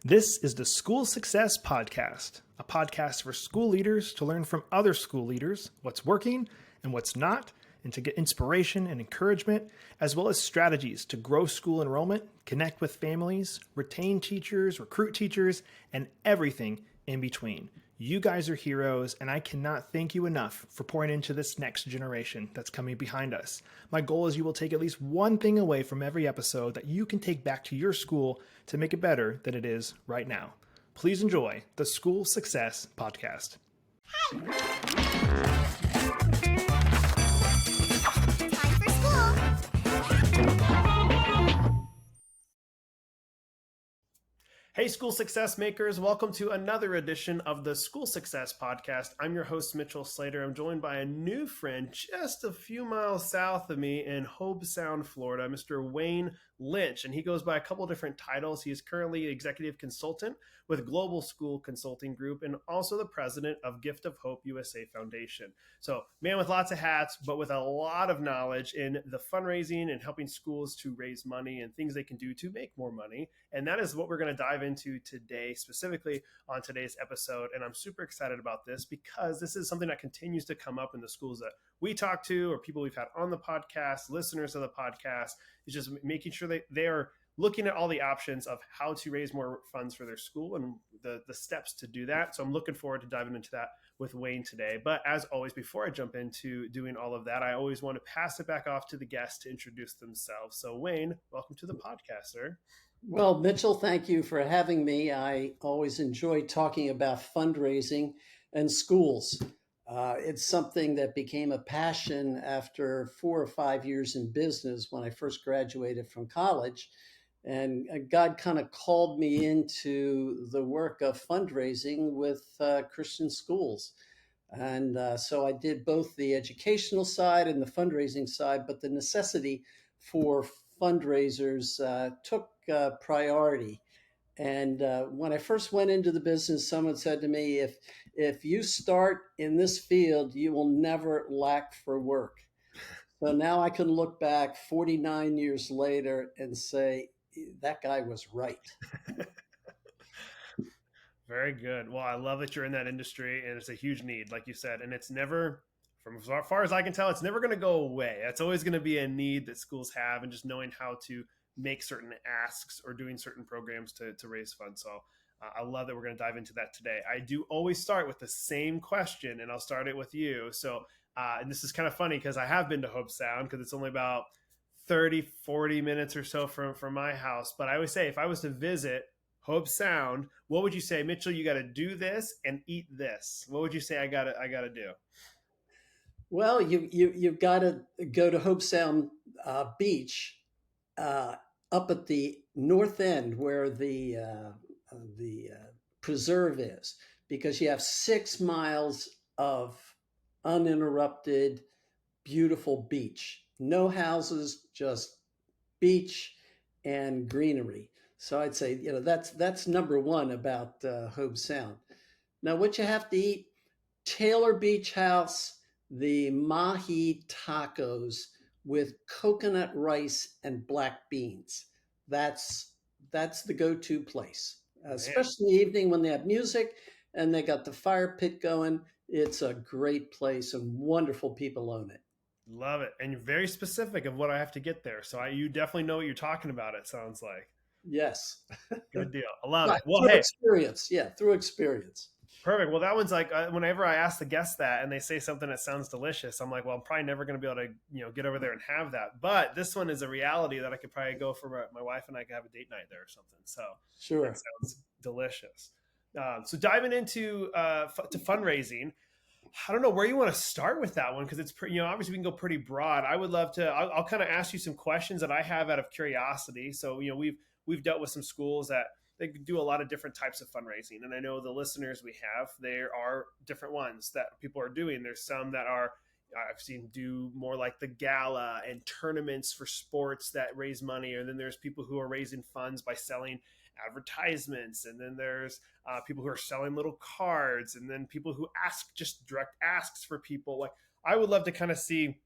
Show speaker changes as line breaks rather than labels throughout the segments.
This is the School Success Podcast, a podcast for school leaders to learn from other school leaders what's working and what's not, and to get inspiration and encouragement, as well as strategies to grow school enrollment, connect with families, retain teachers, recruit teachers, and everything in between. You guys are heroes, and I cannot thank you enough for pouring into this next generation that's coming behind us. My goal is you will take at least one thing away from every episode that you can take back to your school to make it better than it is right now. Please enjoy the School Success Podcast.
Time for school.
Hey, School Success Makers. Welcome to another edition of the School Success Podcast. I'm your host, Mitchell Slater. I'm joined by a new friend just a few miles south of me in Hobe Sound, Florida, Mr. Wayne Lynch. And he goes by a couple different titles. He is currently executive consultant with Global School Consulting Group and also the president of Gift of Hope USA Foundation. So, man with lots of hats, but with a lot of knowledge in the fundraising and helping schools to raise money and things they can do to make more money. And that is what we're going to dive into today, specifically on today's episode. And I'm super excited about this because this is something that continues to come up in the schools that we talk to or people we've had on the podcast, listeners of the podcast, is just making sure they are looking at all the options of how to raise more funds for their school and the steps to do that. So I'm looking forward to diving into that with Wayne today. But as always, before I jump into doing all of that, I always want to pass it back off to the guests to introduce themselves. So Wayne, welcome to the podcast, sir.
Well, Mitchell, thank you for having me. I always enjoy talking about fundraising and schools. It's something that became a passion after 4 or 5 years in business when I first graduated from college. And God kind of called me into the work of fundraising with Christian schools. And so I did both the educational side and the fundraising side, but the necessity for fundraisers took priority. And when I first went into the business, someone said to me, if you start in this field, you will never lack for work. So now I can look back 49 years later and say, that guy was right.
Very good. Well, I love that you're in that industry and it's a huge need, like you said, and it's never, from as far as I can tell, it's never going to go away. It's always going to be a need that schools have, and just knowing how to make certain asks or doing certain programs to raise funds. So I love that we're going to dive into that today. I do always start with the same question, and I'll start it with you. So, and this is kind of funny because I have been to Hobe Sound because it's only about 30, 40 minutes or so from my house. But I always say, if I was to visit Hobe Sound, what would you say, Mitchell, you got to do this and eat this? What would you say I got to do?
Well, you've got to go to Hobe Sound Beach up at the north end where the preserve is, because you have 6 miles of uninterrupted, beautiful beach. No houses, just beach and greenery. So I'd say, that's number one about Hobe Sound. Now, what you have to eat: Taylor Beach House, the mahi tacos with coconut rice and black beans. That's the go-to place, especially in the evening when they have music and they got the fire pit going. It's a great place and wonderful people own it.
Love it. And you're very specific of what I have to get there. So you definitely know what you're talking about, it sounds like.
Yes.
Good deal. I love it. Well,
through experience. Yeah, through experience.
Perfect. Well, that one's like, whenever I ask the guests that and they say something that sounds delicious, I'm like, well, I'm probably never going to be able to, get over there and have that. But this one is a reality that I could probably go for my wife and I could have a date night there or something. So
sure,
it sounds delicious. So diving into to fundraising, I don't know where you want to start with that one, because it's obviously we can go pretty broad. I would love to. I'll kind of ask you some questions that I have out of curiosity. So we've dealt with some schools that they do a lot of different types of fundraising, and I know the listeners we have, there are different ones that people are doing. There's some that are I've seen do more like the gala and tournaments for sports that raise money, and then there's people who are raising funds by selling advertisements, and then there's people who are selling little cards, and then people who ask just direct asks for people. Like, I would love to kind of see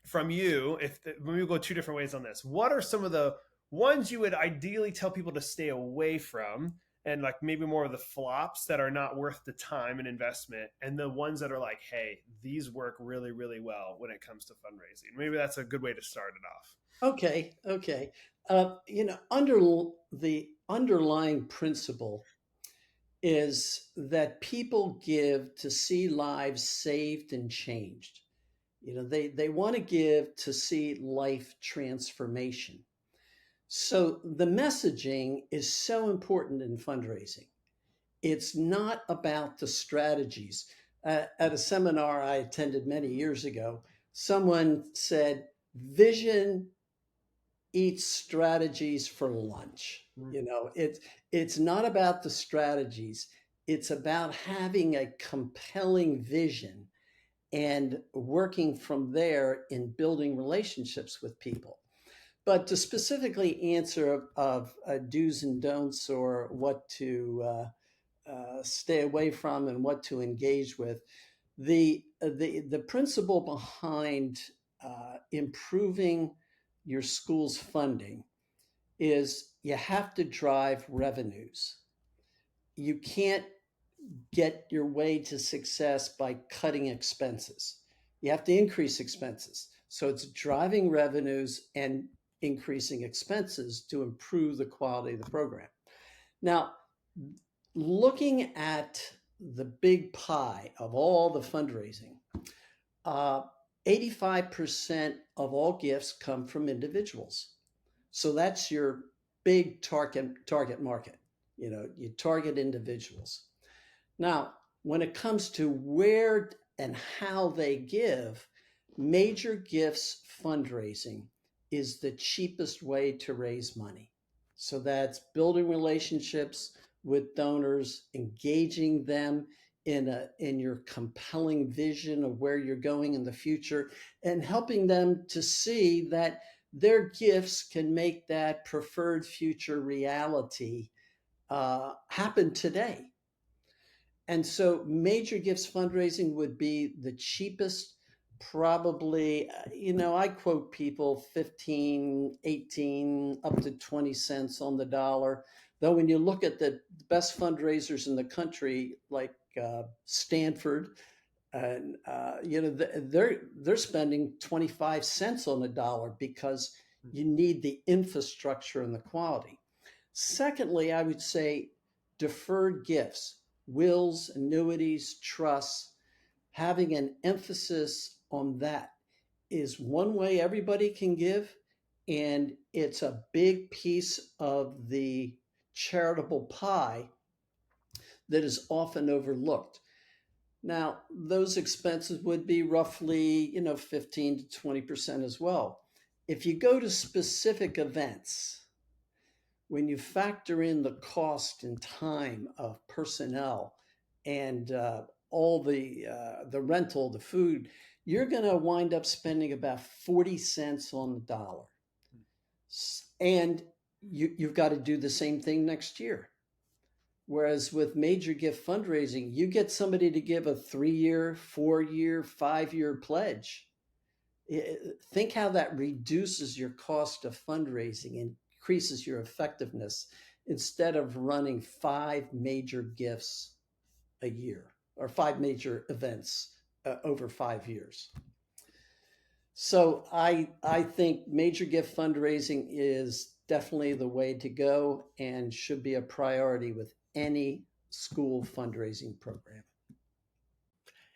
from you, when we go 2 different ways on this, what are some of the ones you would ideally tell people to stay away from, and like maybe more of the flops that are not worth the time and investment, and the ones that are like, hey, these work really, really well when it comes to fundraising. Maybe that's a good way to start it off.
Okay, okay. Under the underlying principle is that people give to see lives saved and changed. They want to give to see life transformation. So the messaging is so important in fundraising. It's not about the strategies. At a seminar I attended many years ago, someone said, vision eats strategies for lunch. It's not about the strategies. It's about having a compelling vision and working from there in building relationships with people. But to specifically answer of do's and don'ts, or what to stay away from and what to engage with, the principle behind improving your school's funding is you have to drive revenues. You can't get your way to success by cutting expenses. You have to increase expenses. So it's driving revenues and increasing expenses to improve the quality of the program. Now, looking at the big pie of all the fundraising, 85% of all gifts come from individuals. So that's your big target market. You target individuals. Now, when it comes to where and how they give, Major Gifts fundraising is the cheapest way to raise money. So that's building relationships with donors, engaging them in your compelling vision of where you're going in the future, and helping them to see that their gifts can make that preferred future reality happen today. And so Major Gifts fundraising would be the cheapest, probably. I quote people 15, 18, up to 20 cents on the dollar. Though when you look at the best fundraisers in the country, like Stanford, and they're spending 25 cents on the dollar, because you need the infrastructure and the quality. Secondly, I would say deferred gifts, wills, annuities, trusts, having an emphasis on that is one way everybody can give, and it's a big piece of the charitable pie that is often overlooked. Now, those expenses would be roughly, 15 to 20% as well. If you go to specific events, when you factor in the cost and time of personnel and all the rental, the food, you're going to wind up spending about 40 cents on the dollar. And you've got to do the same thing next year. Whereas with Major Gift fundraising, you get somebody to give a 3-year, 4-year, 5-year pledge. Think how that reduces your cost of fundraising and increases your effectiveness, instead of running 5 major gifts a year, or 5 major events over 5 years. So I think Major Gift fundraising is definitely the way to go, and should be a priority with any school fundraising program.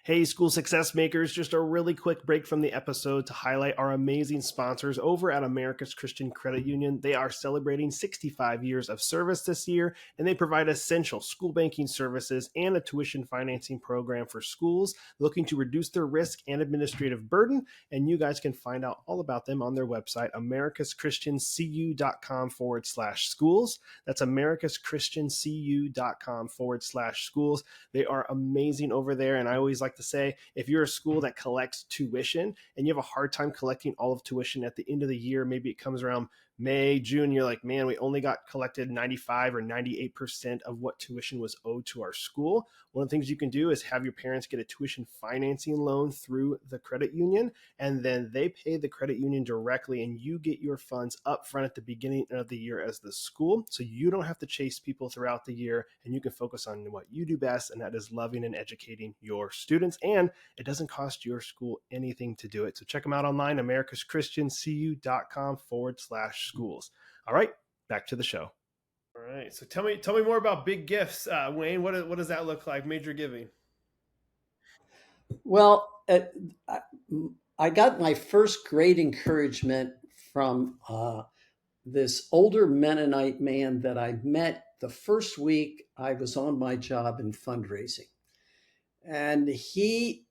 Hey, school success makers, just a really quick break from the episode to highlight our amazing sponsors over at America's Christian Credit Union. They are celebrating 65 years of service this year, and they provide essential school banking services and a tuition financing program for schools looking to reduce their risk and administrative burden. And you guys can find out all about them on their website, americaschristiancu.com/schools. That's americaschristiancu.com/schools. They are amazing over there, and I always like to say, if you're a school that collects tuition and you have a hard time collecting all of tuition at the end of the year, maybe it comes around May, June, you're like, man, we only got collected 95 or 98% of what tuition was owed to our school. One of the things you can do is have your parents get a tuition financing loan through the credit union, and then they pay the credit union directly, and you get your funds up front at the beginning of the year as the school. So you don't have to chase people throughout the year, and you can focus on what you do best, and that is loving and educating your students. And it doesn't cost your school anything to do it. So check them out online, americaschristiancu.com/schools. All right, back to the show. All right. So tell me more about big gifts, Wayne. What does that look like? Major giving.
Well, I got my first great encouragement from this older Mennonite man that I met the first week I was on my job in fundraising. And he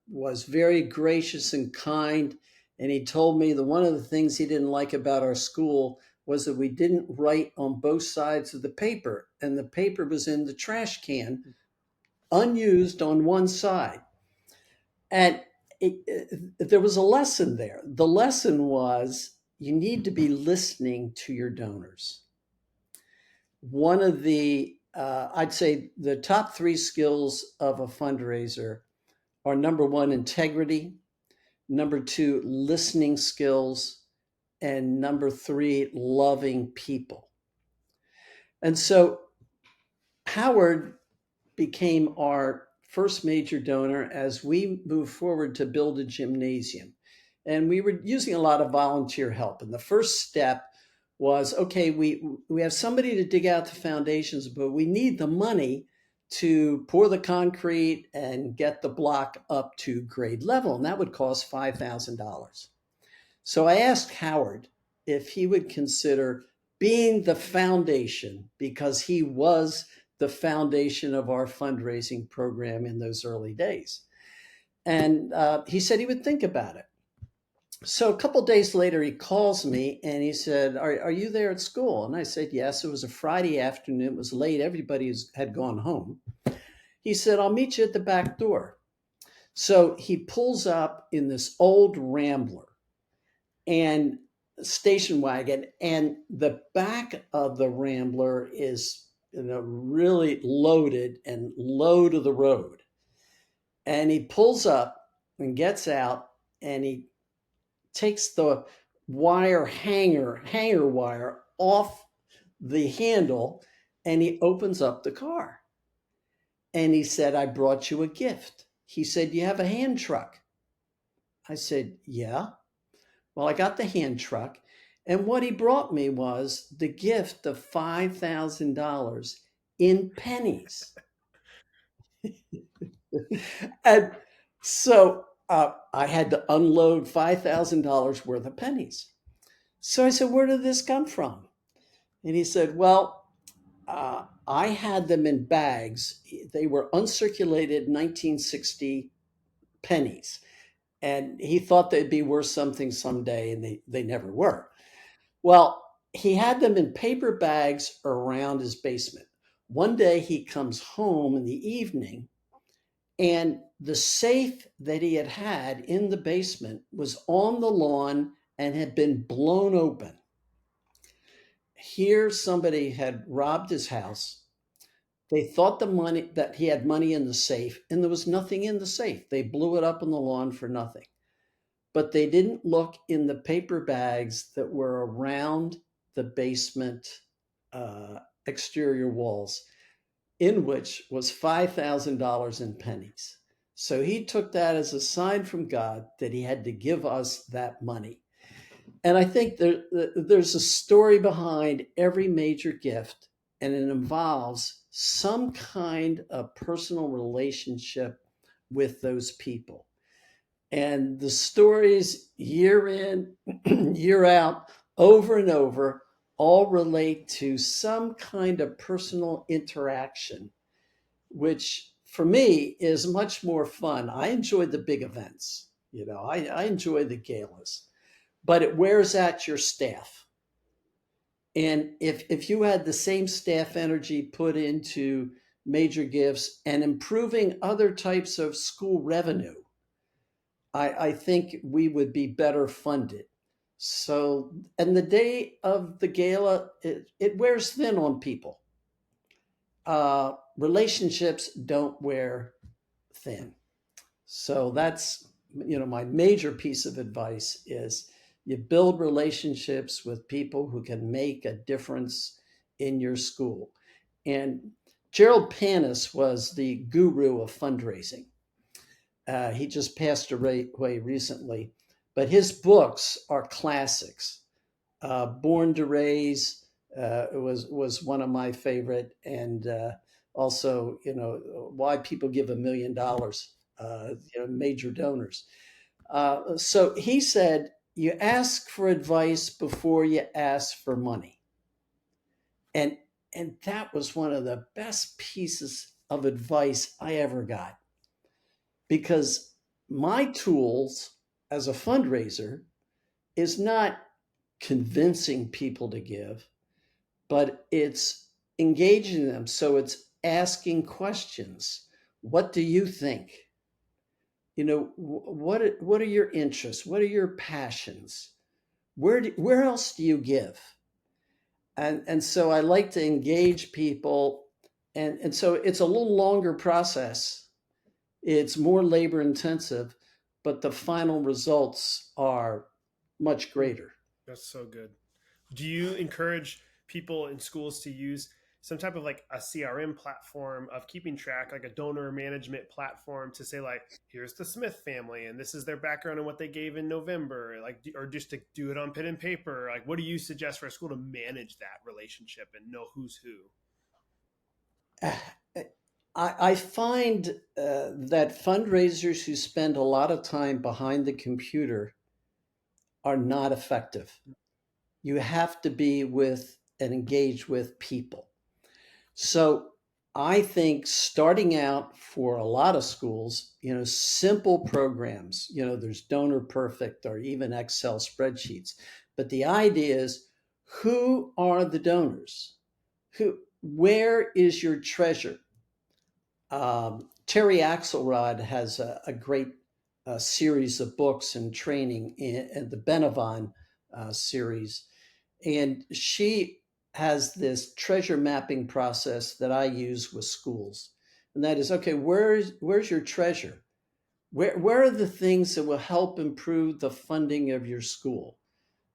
was very gracious and kind. And he told me that one of the things he didn't like about our school was that we didn't write on both sides of the paper. And the paper was in the trash can, unused on one side. And there was a lesson there. The lesson was you need to be listening to your donors. One of the, I'd say the top 3 skills of a fundraiser are: number 1, integrity; number 2, listening skills; and number 3, loving people. And so Howard became our first major donor as we moved forward to build a gymnasium. And we were using a lot of volunteer help. And the first step was, okay, we have somebody to dig out the foundations, but we need the money to pour the concrete and get the block up to grade level. And that would cost $5,000. So I asked Howard if he would consider being the foundation, because he was the foundation of our fundraising program in those early days. And he said he would think about it. So a couple of days later, he calls me and he said, are you there at school? And I said, yes. It was a Friday afternoon. It was late. Everybody had gone home. He said, I'll meet you at the back door. So he pulls up in this old Rambler and station wagon, and the back of the Rambler is really loaded and low to the road. And he pulls up and gets out, and he takes the hanger wire off the handle, and he opens up the car. And he said, I brought you a gift. He said, you have a hand truck? I said, yeah. Well, I got the hand truck. And what he brought me was the gift of $5,000 in pennies. And so I had to unload $5,000 worth of pennies. So I said, where did this come from? And he said, well, I had them in bags. They were uncirculated 1960 pennies. And he thought they'd be worth something someday, and they never were. Well, he had them in paper bags around his basement. One day he comes home in the evening, and the safe that he had in the basement was on the lawn and had been blown open. Here, somebody had robbed his house. They thought that he had money in the safe, and there was nothing in the safe. They blew it up on the lawn for nothing. But they didn't look in the paper bags that were around the basement exterior walls, in which was $5,000 in pennies. So he took that as a sign from God that he had to give us that money. And I think there's a story behind every major gift, and it involves some kind of personal relationship with those people. And the stories year in, year out, over and over, all relate to some kind of personal interaction, which for me is much more fun. I enjoy the big events. I enjoy the galas, but it wears out your staff. And if you had the same staff energy put into major gifts and improving other types of school revenue, I think we would be better funded. So, and the day of the gala, it wears thin on people. Relationships don't wear thin. So that's, my major piece of advice is you build relationships with people who can make a difference in your school. And Gerald Panis was the guru of fundraising. He just passed away recently, but his books are classics. Born to Raise was one of my favorite, and also, Why People Give $1 Million, major donors. So he said, you ask for advice before you ask for money. And that was one of the best pieces of advice I ever got, because my tools as a fundraiser is not convincing people to give, but it's engaging them. So it's asking questions. What do you think? What are your interests? What are your passions? Where else do you give? And so I like to engage people, and so it's a little longer process. It's more labor intensive, but the final results are much greater.
That's so good. Do you encourage people in schools to use some type of like a CRM platform of keeping track, like a donor management platform, to say like, here's the Smith family and this is their background and what they gave in November, like, or just to do it on pen and paper? Like, what do you suggest for a school to manage that relationship and know who's who?
I find that fundraisers who spend a lot of time behind the computer are not effective. You have to be with and engage with people. So I think starting out for a lot of schools, simple programs, there's Donor Perfect or even Excel spreadsheets. But the idea is, who are the donors? Where is your treasure? Terry Axelrod has a great series of books and training in the Benavon series. And she has this treasure mapping process that I use with schools. And that is, okay, where's your treasure? Where are the things that will help improve the funding of your school?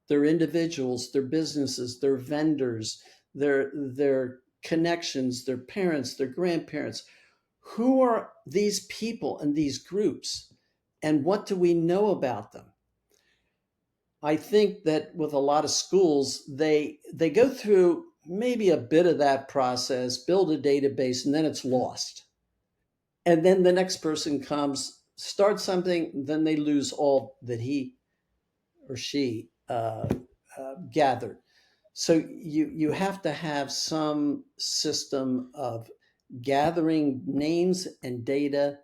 Their individuals, their businesses, their vendors, their connections, their parents, their grandparents. Who are these people and these groups? And what do we know about them? I think that with a lot of schools, they go through maybe a bit of that process, build a database, and then it's lost. And then the next person comes, starts something, then they lose all that he or she gathered. So you have to have some system of gathering names and data,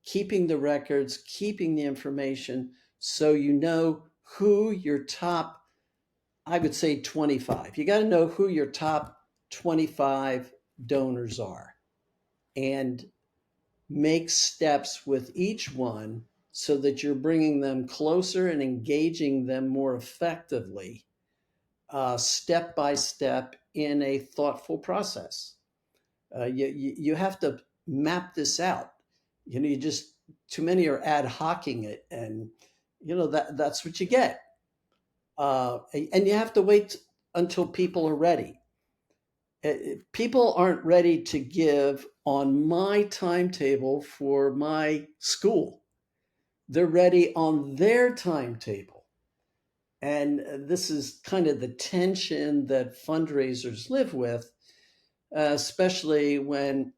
keeping the records, keeping the information, so you know who your top, I would say 25. You got to know who your top 25 donors are, and make steps with each one so that you're bringing them closer and engaging them more effectively, step by step, in a thoughtful process. You have to map this out. You just, too many are ad hocing it, and that's what you get. And you have to wait until people are ready. People aren't ready to give on my timetable for my school. They're ready on their timetable. And this is kind of the tension that fundraisers live with, especially when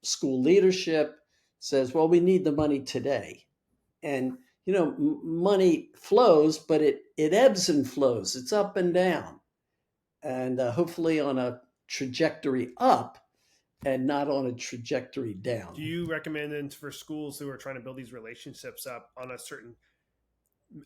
school leadership says, well, we need the money today. And, money flows, but it ebbs and flows. It's up and down. And hopefully on a trajectory up and not on a trajectory down.
Do you recommend then for schools who are trying to build these relationships up on a certain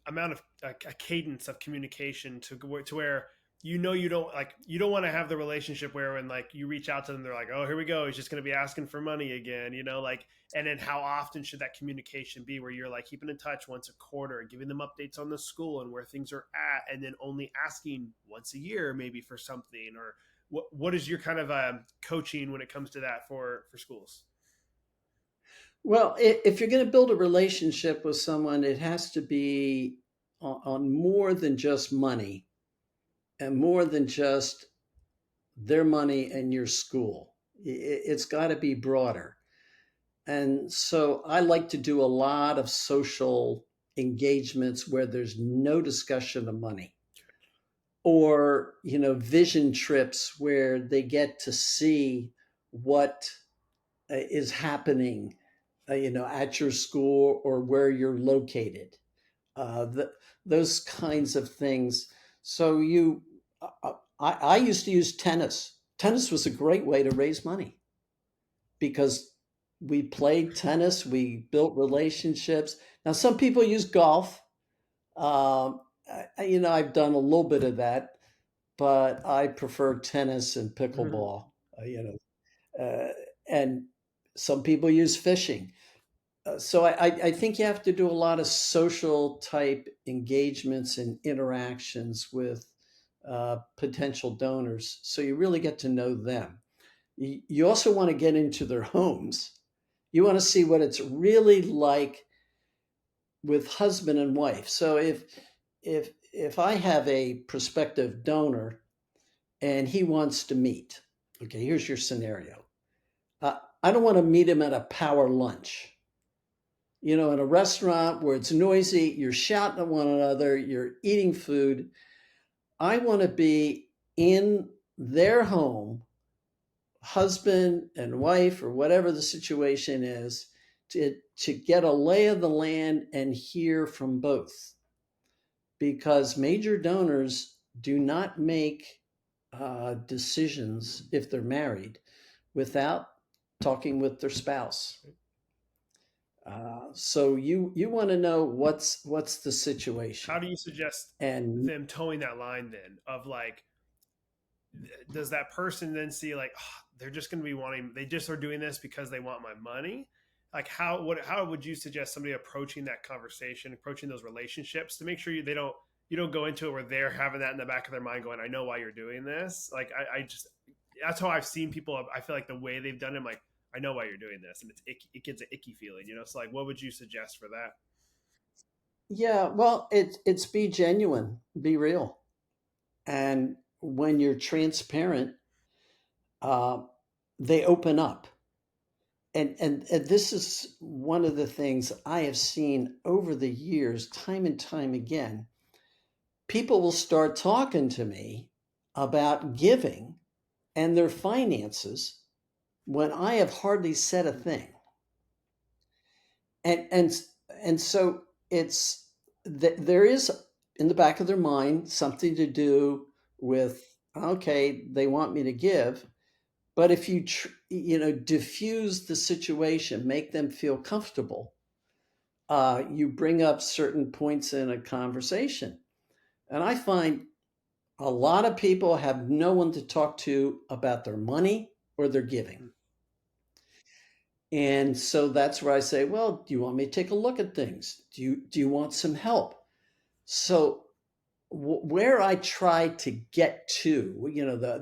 amount of a cadence of communication to where you don't want to have the relationship where when like you reach out to them, they're like, oh, here we go, he's just going to be asking for money again, like. And then how often should that communication be where you're like keeping in touch once a quarter, giving them updates on the school and where things are at, and then only asking once a year maybe for something? Or what is your kind of coaching when it comes to that for schools?
Well, if you're going to build a relationship with someone, it has to be on more than just money and more than just their money and your school. It's got to be broader. And so I like to do a lot of social engagements where there's no discussion of money, or, vision trips where they get to see what is happening, at your school or where you're located. Those kinds of things. So I used to use tennis. Tennis was a great way to raise money because we played tennis, we built relationships. Now, some people use golf. I've done a little bit of that, but I prefer tennis and pickleball. Uh, and some people use fishing. So I think you have to do a lot of social type engagements and interactions with potential donors, so you really get to know them. You also want to get into their homes. You want to see what it's really like with husband and wife. So if I have a prospective donor and he wants to meet, okay, here's your scenario. I don't want to meet him at a power lunch. In a restaurant where it's noisy, you're shouting at one another, you're eating food. I want to be in their home, husband and wife, or whatever the situation is, to get a lay of the land and hear from both. Because major donors do not make decisions if they're married without talking with their spouse. So you want to know what's the situation.
How do you suggest
And
them towing that line then of like, does that person then see like, oh, they're just going to be wanting, they just are doing this because they want my money? Like how would you suggest somebody approaching that conversation, approaching those relationships to make sure you don't go into it where they're having that in the back of their mind going, I know why you're doing this. Like I just, that's how I've seen people. I feel like the way they've done it, I'm like, I know why you're doing this, and it's icky, it gets an icky feeling, So like, what would you suggest for that?
yeah, well, it's be genuine, be real. And when you're transparent, uh, they open up. And this is one of the things I have seen over the years, time and time again. People will start talking to me about giving and their finances when I have hardly said a thing. And so it's there is in the back of their mind something to do with, okay, they want me to give. But if you diffuse the situation, make them feel comfortable, you bring up certain points in a conversation. And I find a lot of people have no one to talk to about their money or their giving. And so that's where I say, well, do you want me to take a look at things? Do you want some help? So where I try to get to,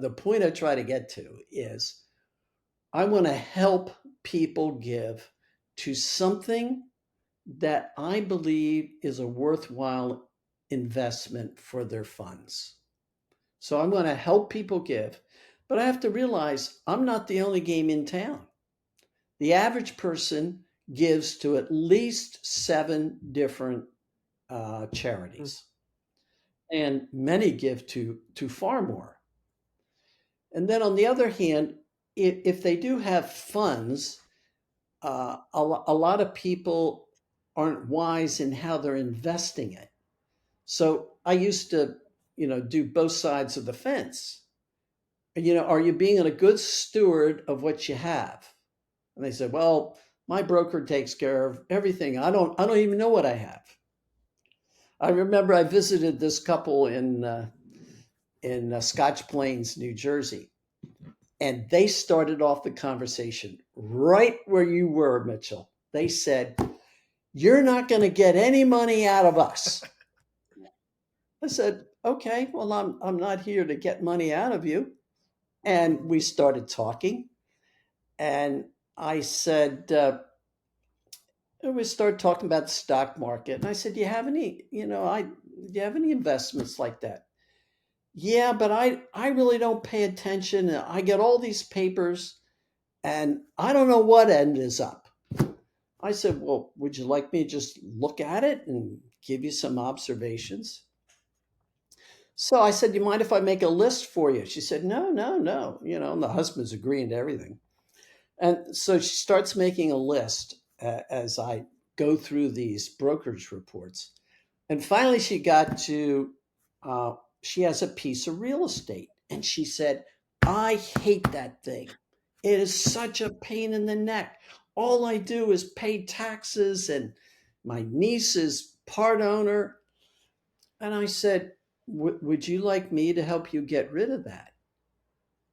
the point I try to get to is I want to help people give to something that I believe is a worthwhile investment for their funds. So I'm going to help people give, but I have to realize I'm not the only game in town. The average person gives to at least 7 different charities, and many give to far more. And then on the other hand, if they do have funds, a lot of people aren't wise in how they're investing it. So I used to, do both sides of the fence. Are you being a good steward of what you have? And they said, well, my broker takes care of everything. I don't even know what I have. I remember I visited this couple in in Scotch Plains, New Jersey. And they started off the conversation right where you were, Mitchell. They said, "You're not going to get any money out of us." I said, "Okay, well, I'm not here to get money out of you." And we started talking. And I said, we started talking about the stock market. And I said, "Do you have any, do you have any investments like that?" "Yeah, but I really don't pay attention. I get all these papers and I don't know what end is up." I said, "Well, would you like me to just look at it and give you some observations?" So I said, "You mind if I make a list for you?" She said, "No, no, no." And the husband's agreeing to everything. And so she starts making a list as I go through these brokerage reports. And finally, she got to, she has a piece of real estate. And she said, "I hate that thing. It is such a pain in the neck. All I do is pay taxes, and my niece is part owner." And I said, "Would you like me to help you get rid of that?"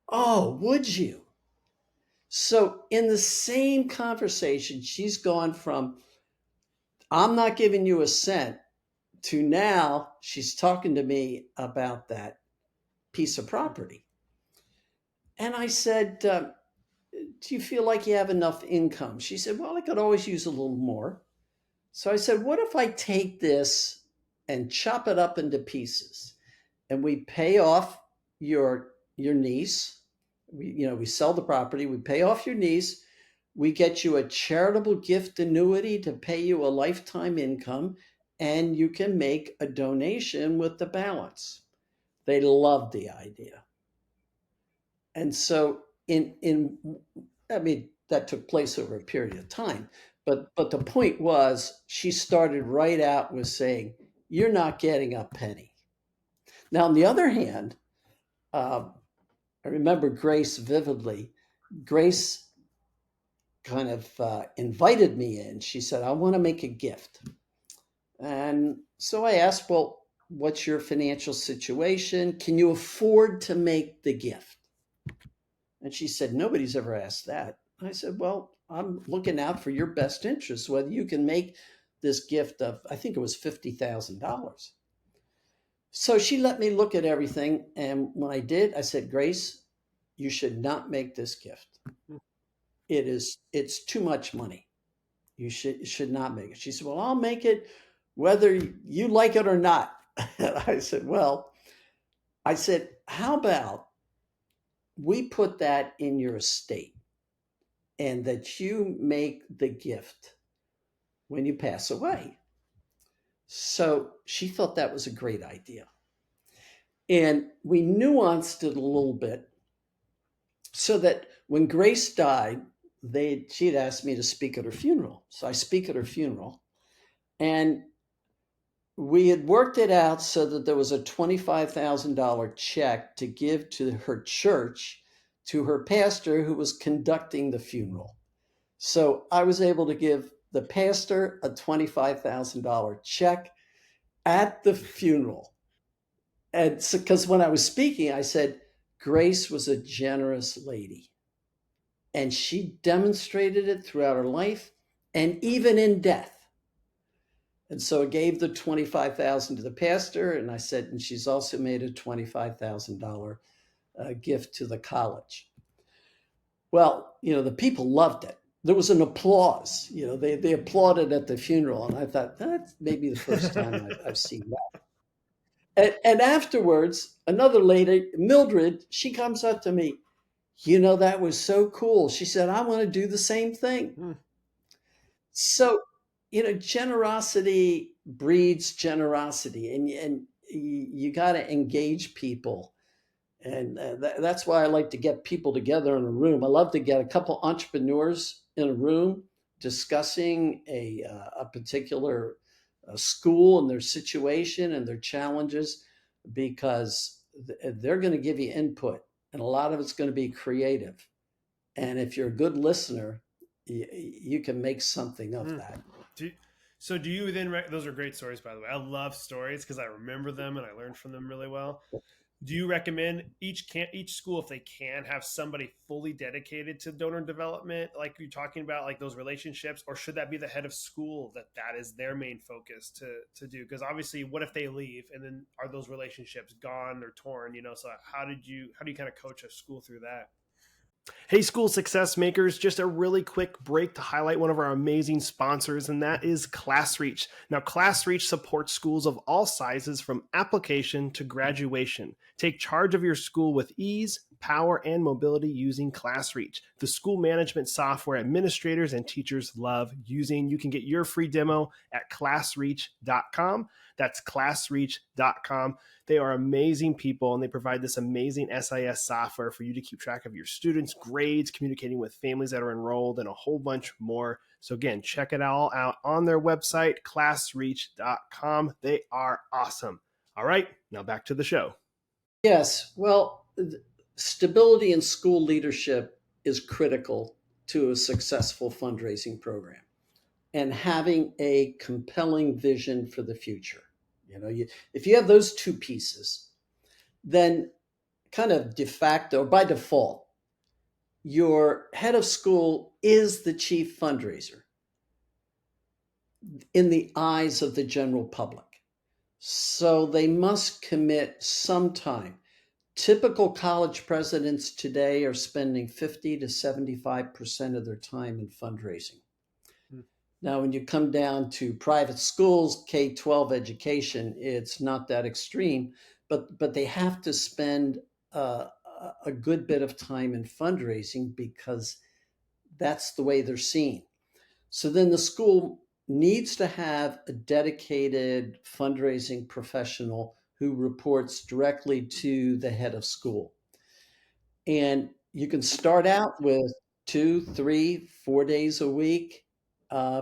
"Oh, would you?" So in the same conversation, she's gone from, "I'm not giving you a cent," to now she's talking to me about that piece of property. And I said, "Do you feel like you have enough income?" She said, "Well, I could always use a little more." So I said, "What if I take this and chop it up into pieces, and we pay off your niece? We sell the property, we pay off your niece, we get you a charitable gift annuity to pay you a lifetime income, and you can make a donation with the balance." They loved the idea. And so I mean, that took place over a period of time. But the point was, she started right out with saying, "You're not getting a penny." Now, on the other hand, uh, I remember Grace vividly. Grace kind of invited me in. She said, "I want to make a gift." And so I asked, "Well, what's your financial situation? Can you afford to make the gift?" And she said, "Nobody's ever asked that." I said, "Well, I'm looking out for your best interest, whether you can make this gift of," I think it was $50,000. So she let me look at everything. And when I did, I said, "Grace, you should not make this gift. It's too much money. You should not make it." She said, "Well, I'll make it whether you like it or not." And I said, "How about we put that in your estate, and that you make the gift when you pass away?" So she thought that was a great idea. And we nuanced it a little bit so that when Grace died, she'd asked me to speak at her funeral. So I speak at her funeral. And we had worked it out so that there was a $25,000 check to give to her church, to her pastor who was conducting the funeral. So I was able to give the pastor a $25,000 check at the funeral. And so, because when I was speaking, I said, Grace was a generous lady. And she demonstrated it throughout her life and even in death. And so I gave the $25,000 to the pastor, and I said, and she's also made a $25,000 gift to the college. Well, the people loved it. There was an applause. They applauded at the funeral, and I thought, that's maybe the first time I've seen that. And afterwards, another lady, Mildred, she comes up to me. That was so cool. She said, "I want to do the same thing." So, generosity breeds generosity, and you got to engage people. And that's why I like to get people together in a room. I love to get a couple entrepreneurs in a room discussing a particular school and their situation and their challenges, because they're going to give you input, and a lot of it's going to be creative. And if you're a good listener, you can make something of that.
Do you then, those are great stories, by the way. I love stories because I remember them and I learned from them really well. Do you recommend each school, if they can, have somebody fully dedicated to donor development, like you're talking about, like those relationships, or should that be the head of school that is their main focus to do? Because obviously, what if they leave and then are those relationships gone or torn? So how do you kind of coach a school through that? Hey, school success makers, just a really quick break to highlight one of our amazing sponsors, and that is ClassReach. Now, ClassReach supports schools of all sizes from application to graduation. Take charge of your school with ease, power, and mobility using ClassReach, the school management software administrators and teachers love using. You can get your free demo at classreach.com. That's classreach.com. They are amazing people, and they provide this amazing SIS software for you to keep track of your students' grades, communicating with families that are enrolled, and a whole bunch more. So again, check it all out on their website, classreach.com. They are awesome. All right, now back to the show.
Yes, well, stability in school leadership is critical to a successful fundraising program, and having a compelling vision for the future. If you have those two pieces, then kind of de facto, by default, your head of school is the chief fundraiser in the eyes of the general public. So they must commit some time. Typical college presidents today are spending 50 to 75% of their time in fundraising. Now, when you come down to private schools, K-12 education, it's not that extreme, but they have to spend a good bit of time in fundraising because that's the way they're seen. So then the school needs to have a dedicated fundraising professional who reports directly to the head of school. And you can start out with 2, 3, 4 days a week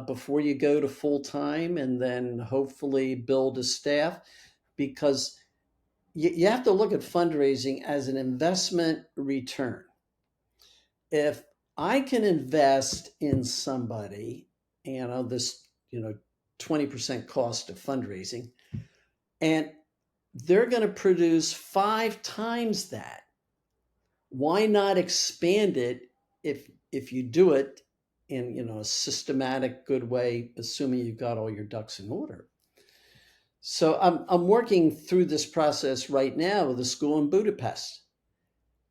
before you go to full time, and then hopefully build a staff, because you have to look at fundraising as an investment return. If I can invest in somebody, this 20% cost of fundraising, and they're going to produce 5 times that, why not expand it if you do it in a systematic, good way, assuming you've got all your ducks in order. So I'm working through this process right now with a school in Budapest,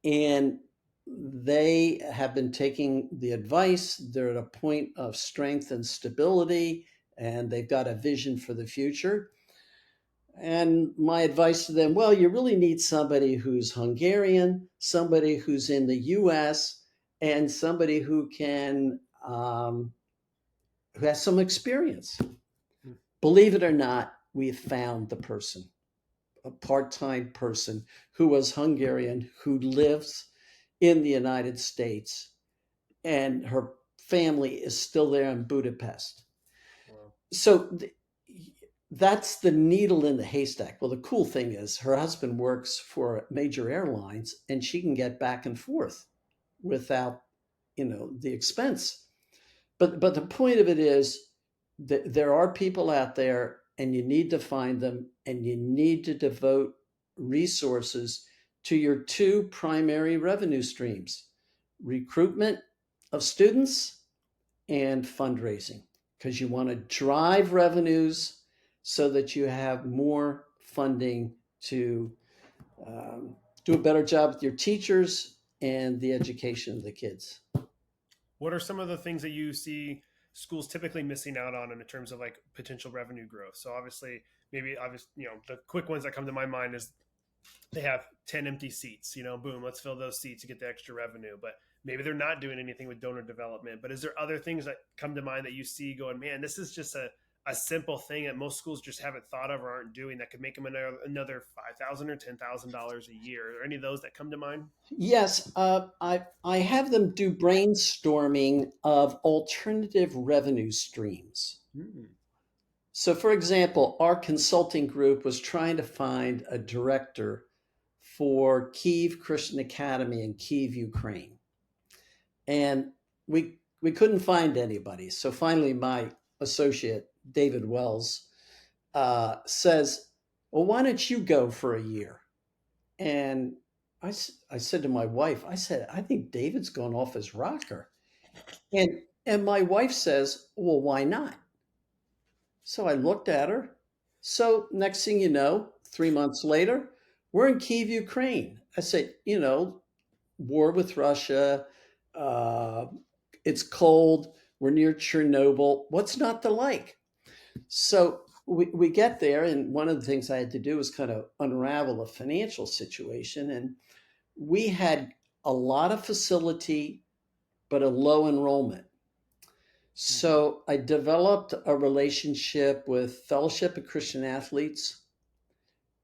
and they have been taking the advice. They're at a point of strength and stability, and they've got a vision for the future. And my advice to them, well, you really need somebody who's Hungarian, somebody who's in the US, and somebody who has some experience. Believe it or not, we have found the person, a part-time person who was Hungarian, who lives in the United States, and her family is still there in Budapest. Wow. So that's the needle in the haystack. Well, the cool thing is her husband works for major airlines, and she can get back and forth without, the expense. But the point of it is that there are people out there, and you need to find them, and you need to devote resources to your 2 primary revenue streams: recruitment of students and fundraising, because you want to drive revenues so that you have more funding to do a better job with your teachers and the education of the kids.
What are some of the things that you see schools typically missing out on in terms of like potential revenue growth? So obviously, the quick ones that come to my mind is they have 10 empty seats, boom, let's fill those seats to get the extra revenue. But maybe they're not doing anything with donor development. But is there other things that come to mind that you see going, man, this is just a simple thing that most schools just haven't thought of or aren't doing that could make them another $5,000 or $10,000 a year? Are there any of those that come to mind?
Yes, I have them do brainstorming of alternative revenue streams. So, for example, our consulting group was trying to find a director for Kyiv Christian Academy in Kyiv, Ukraine. And we couldn't find anybody. So finally, my associate, David Wells, says, well, why don't you go for a year And I said to my wife, I said, I think David's gone off his rocker. And my wife says, well, why not? So I looked at her. So next thing you know, 3 months later, we're in Kyiv, Ukraine. I said, war with Russia. Uh, it's cold. We're near Chernobyl. What's not to like? So we get there, and one of the things I had to do was kind of unravel a financial situation. And we had a lot of facility, but a low enrollment. So I developed a relationship with Fellowship of Christian Athletes,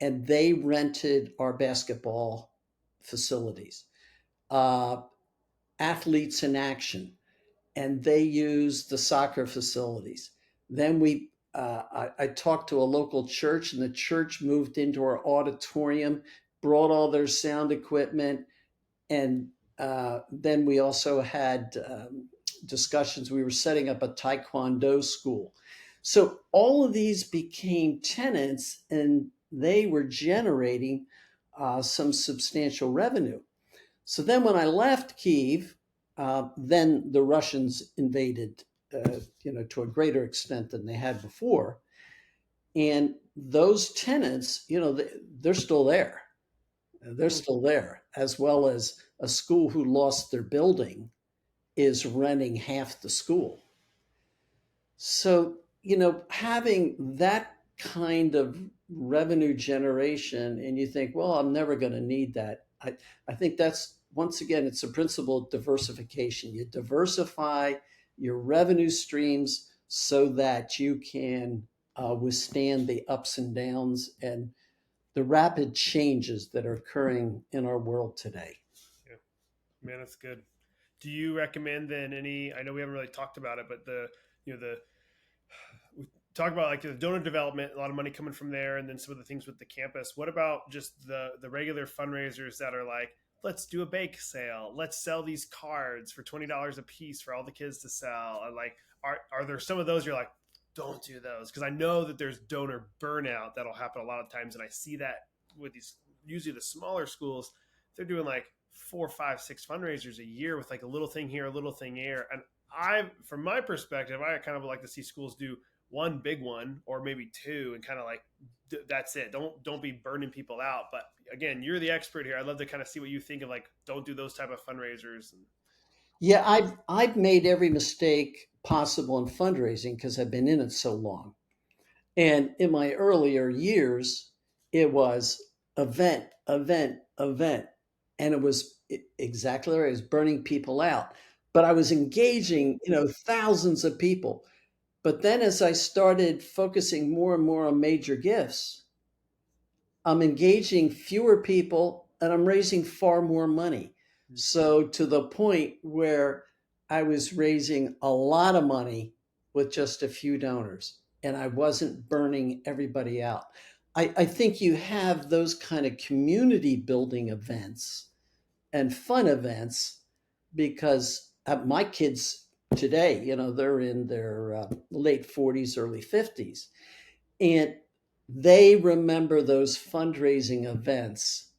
and they rented our basketball facilities. Uh, Athletes in Action, and they used the soccer facilities. Then I talked to a local church, and the church moved into our auditorium, brought all their sound equipment, and then we also had discussions. We were setting up a Taekwondo school. So all of these became tenants, and they were generating some substantial revenue. So then when I left Kyiv, then the Russians invaded, to a greater extent than they had before. And those tenants, they're still there. They're still there, as well as a school who lost their building is renting half the school. So, having that kind of revenue generation, and you think, well, I'm never going to need that. I think that's, once again, it's a principle of diversification. You diversify your revenue streams so that you can withstand the ups and downs and the rapid changes that are occurring in our world today.
Yeah, man, that's good. Do you recommend then any? I know we haven't really talked about it, but we talk about like the donor development, a lot of money coming from there, and then some of the things with the campus. What about just the regular fundraisers that are like, let's do a bake sale, let's sell these cards for $20 a piece for all the kids to sell? And like, are there some of those you're like, don't do those? Because I know that there's donor burnout that'll happen a lot of times, and I see that with these usually the smaller schools. They're doing like 4, 5, 6 fundraisers a year with like a little thing here, a little thing here. And from my perspective, I kind of like to see schools do one big one or maybe two, and kind of like that's it. Don't be burning people out. But again, you're the expert here. I'd love to kind of see what you think of like, don't do those type of fundraisers.
Yeah, I've made every mistake possible in fundraising because I've been in it so long. And in my earlier years, it was event, event, event. And it was exactly right. It was burning people out. But I was engaging, thousands of people. But then as I started focusing more and more on major gifts, I'm engaging fewer people and I'm raising far more money. So to the point where I was raising a lot of money with just a few donors, and I wasn't burning everybody out. I think you have those kind of community building events and fun events because my kids today, they're in their late 40s, early 50s. And they remember those fundraising events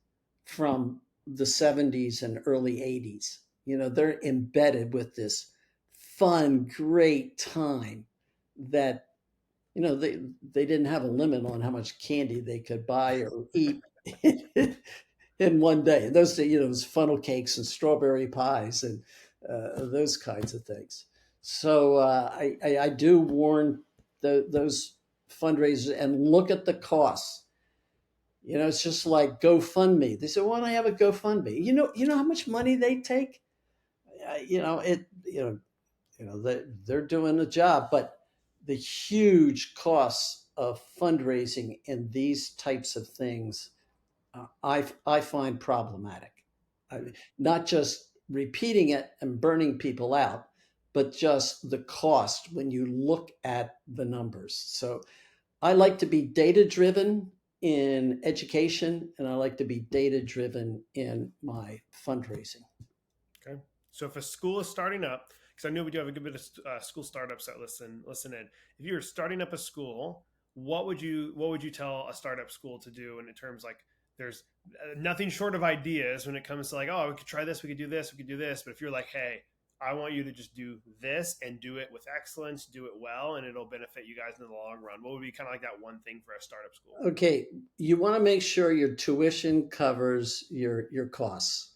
from the 70s and early 80s. They're embedded with this fun, great time that, they didn't have a limit on how much candy they could buy or eat in one day. Those, it was funnel cakes and strawberry pies and those kinds of things. So I do warn those fundraisers and look at the costs. It's just like GoFundMe. They say, "Why don't I have a GoFundMe?" You know how much money they take. They're doing a job, but the huge costs of fundraising in these types of things, I find problematic. Not just repeating it and burning people out, but just the cost when you look at the numbers. So I like to be data driven in education, and I like to be data driven in my fundraising.
Okay. So if a school is starting up, because I know we do have a good bit of school startups that listen in. If you're starting up a school, what would you tell a startup school to do in terms like there's nothing short of ideas when it comes to like, oh, we could try this, we could do this, we could do this. But if you're like, hey, I want you to just do this and do it with excellence, do it well, and it'll benefit you guys in the long run. What would be kind of like that one thing for a startup school?
Okay, you want to make sure your tuition covers your costs.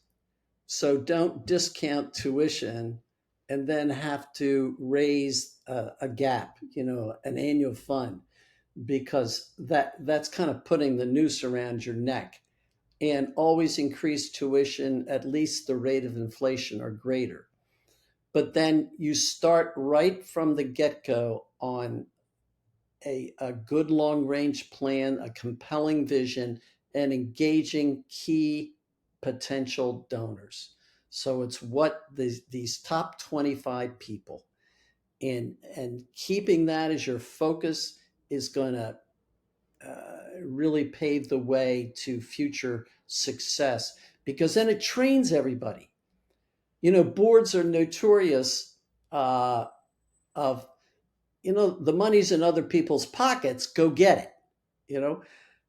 So don't discount tuition and then have to raise a gap, an annual fund, because that's kind of putting the noose around your neck. And always increase tuition at least the rate of inflation or greater. But then you start right from the get-go on a good long range plan, a compelling vision, and engaging key potential donors. So it's what these top 25 people, and keeping that as your focus is going to really pave the way to future success, because then it trains everybody. Boards are notorious of, the money's in other people's pockets, go get it.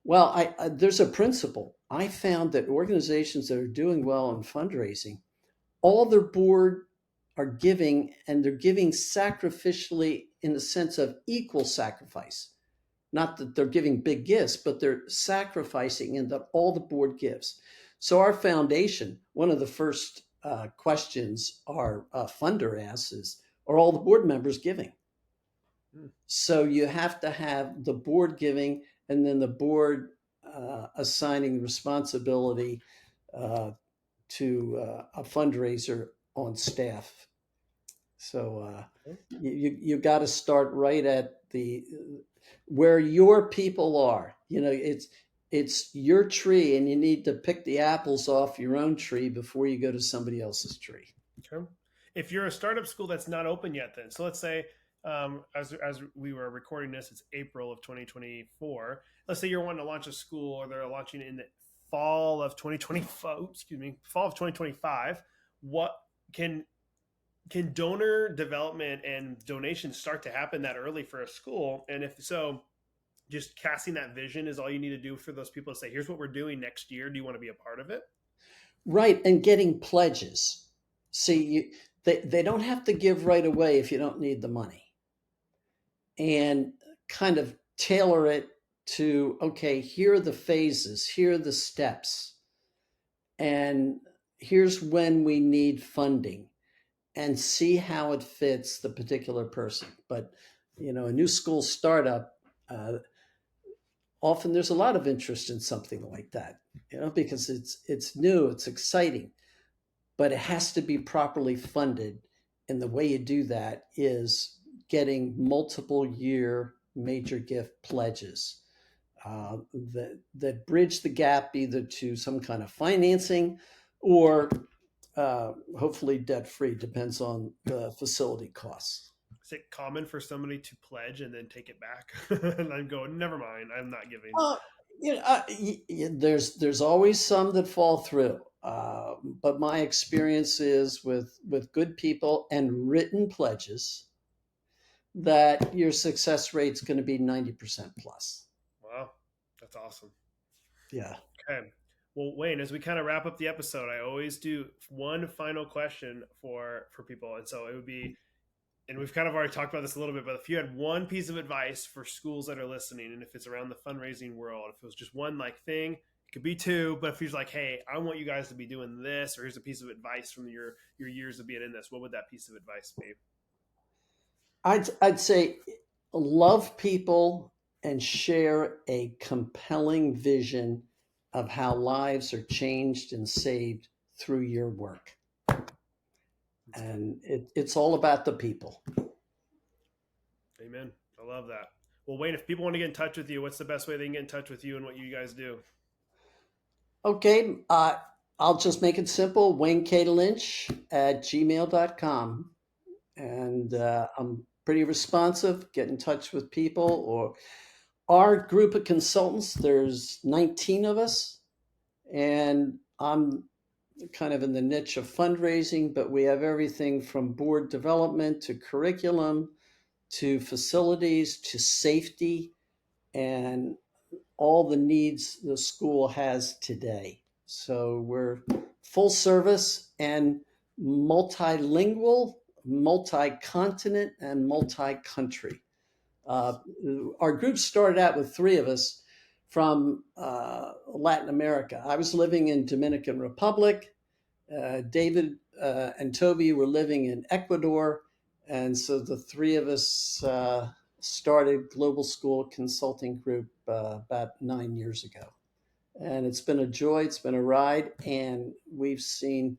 Well, there's a principle. I found that organizations that are doing well in fundraising, all their board are giving, and they're giving sacrificially in the sense of equal sacrifice. Not that they're giving big gifts, but they're sacrificing in that all the board gives. So our foundation, one of the first questions our funder asks is, are all the board members giving? So you have to have the board giving, and then the board assigning responsibility to a fundraiser on staff. So you got to start right at where your people are. It's your tree, and you need to pick the apples off your own tree before you go to somebody else's tree.
Okay. If you're a startup school that's not open yet, then so let's say as we were recording this, it's April of 2024. Let's say you're wanting to launch a school, or they're launching it in the fall of 2025. Fall of 2025. What can donor development and donations start to happen that early for a school? And if so, just casting that vision is all you need to do for those people to say, here's what we're doing next year. Do you want to be a part of it?
Right. And getting pledges. See, they don't have to give right away if you don't need the money. And kind of tailor it to, okay, here are the phases, here are the steps, and here's when we need funding, and see how it fits the particular person. But, a new school startup, often there's a lot of interest in something like that, because it's new, it's exciting, but it has to be properly funded. And the way you do that is getting multiple year major gift pledges that bridge the gap either to some kind of financing or hopefully debt free, depends on the facility costs.
Is it common for somebody to pledge and then take it back and then go, never mind, I'm not giving?
There's always some that fall through. But my experience is with good people and written pledges that your success rate's going to be 90% plus.
Wow, that's awesome.
Yeah.
Okay. Well, Wayne, as we kind of wrap up the episode, I always do one final question for people. And so it would be, and we've kind of already talked about this a little bit, but if you had one piece of advice for schools that are listening, and if it's around the fundraising world, if it was just one thing, it could be two, but if you're like, hey, I want you guys to be doing this, or here's a piece of advice from your years of being in this, what would that piece of advice be?
I'd say love people and share a compelling vision of how lives are changed and saved through your work. And it's all about the people.
Amen. I love that. Well, Wayne, if people want to get in touch with you, what's the best way they can get in touch with you and what you guys do?
Okay. I'll just make it simple. 𝐿ynch@gmail.com. And I'm pretty responsive. Get in touch with people. Or our group of consultants, there's 19 of us, and I'm kind of in the niche of fundraising, but we have everything from board development to curriculum to facilities to safety, and all the needs the school has today. So we're full service and multilingual, multi-continent, and multi-country. Our group started out with three of us from Latin America. I was living in Dominican Republic. David and Toby were living in Ecuador. And so the three of us started Global School Consulting Group about 9 years ago. And it's been a joy, it's been a ride, and we've seen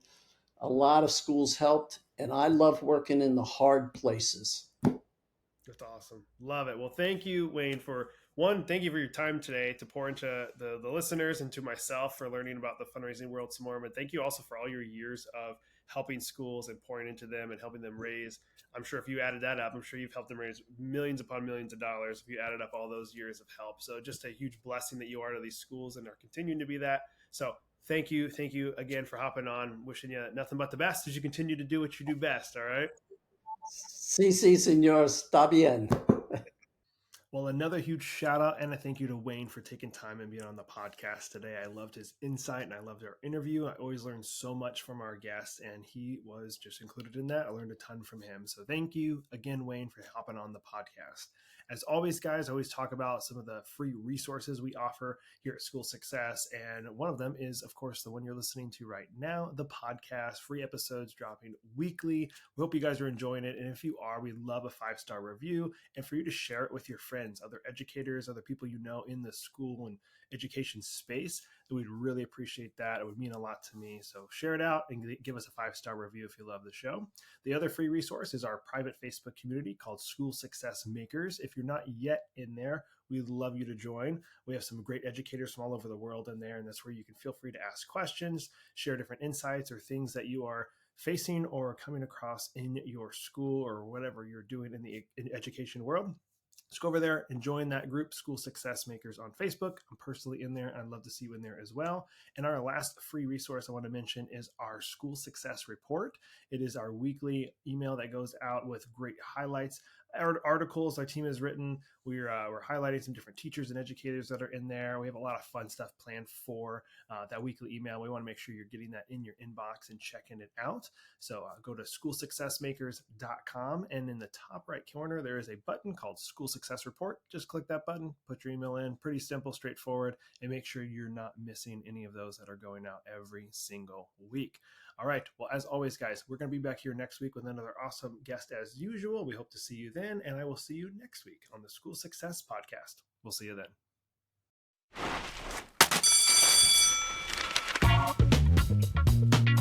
a lot of schools helped. And I love working in the hard places.
That's awesome. Love it. Well, thank you, Wayne, thank you for your time today to pour into the listeners and to myself for learning about the fundraising world some more. But thank you also for all your years of helping schools and pouring into them and helping them raise. I'm sure if you added that up, I'm sure you've helped them raise millions upon millions of dollars if you added up all those years of help. So just a huge blessing that you are to these schools and are continuing to be that. So thank you. Thank you again for hopping on. Wishing you nothing but the best as you continue to do what you do best. All right.
Sí, señor, está bien.
Well, another huge shout out and a thank you to Wayne for taking time and being on the podcast today. I loved his insight and I loved our interview. I always learn so much from our guests, and he was just included in that. I learned a ton from him. So thank you again, Wayne, for hopping on the podcast. As always, guys, I always talk about some of the free resources we offer here at School Success. And one of them is, of course, the one you're listening to right now, the podcast, free episodes dropping weekly. We hope you guys are enjoying it. And if you are, we'd love a 5-star review and for you to share it with your friends, other educators, other people you know in the school and education space. We'd really appreciate that. It would mean a lot to me. So share it out and give us a 5-star review if you love the show. The other free resource is our private Facebook community called School Success Makers. If you're not yet in there, we'd love you to join. We have some great educators from all over the world in there, and that's where you can feel free to ask questions, share different insights or things that you are facing or coming across in your school or whatever you're doing in the education world. Just go over there and join that group, School Success Makers on Facebook. I'm personally in there. I'd love to see you in there as well. And our last free resource I want to mention is our School Success Report. It is our weekly email that goes out with great highlights, articles our team has written. We're highlighting some different teachers and educators that are in there. We have a lot of fun stuff planned for that weekly email. We want to make sure you're getting that in your inbox and checking it out. So go to schoolsuccessmakers.com, and in the top right corner, there is a button called School Success Report. Just click that button, put your email in. Pretty simple, straightforward, and make sure you're not missing any of those that are going out every single week. All right. Well, as always, guys, we're going to be back here next week with another awesome guest as usual. We hope to see you then, and I will see you next week on the School Success Podcast. We'll see you then.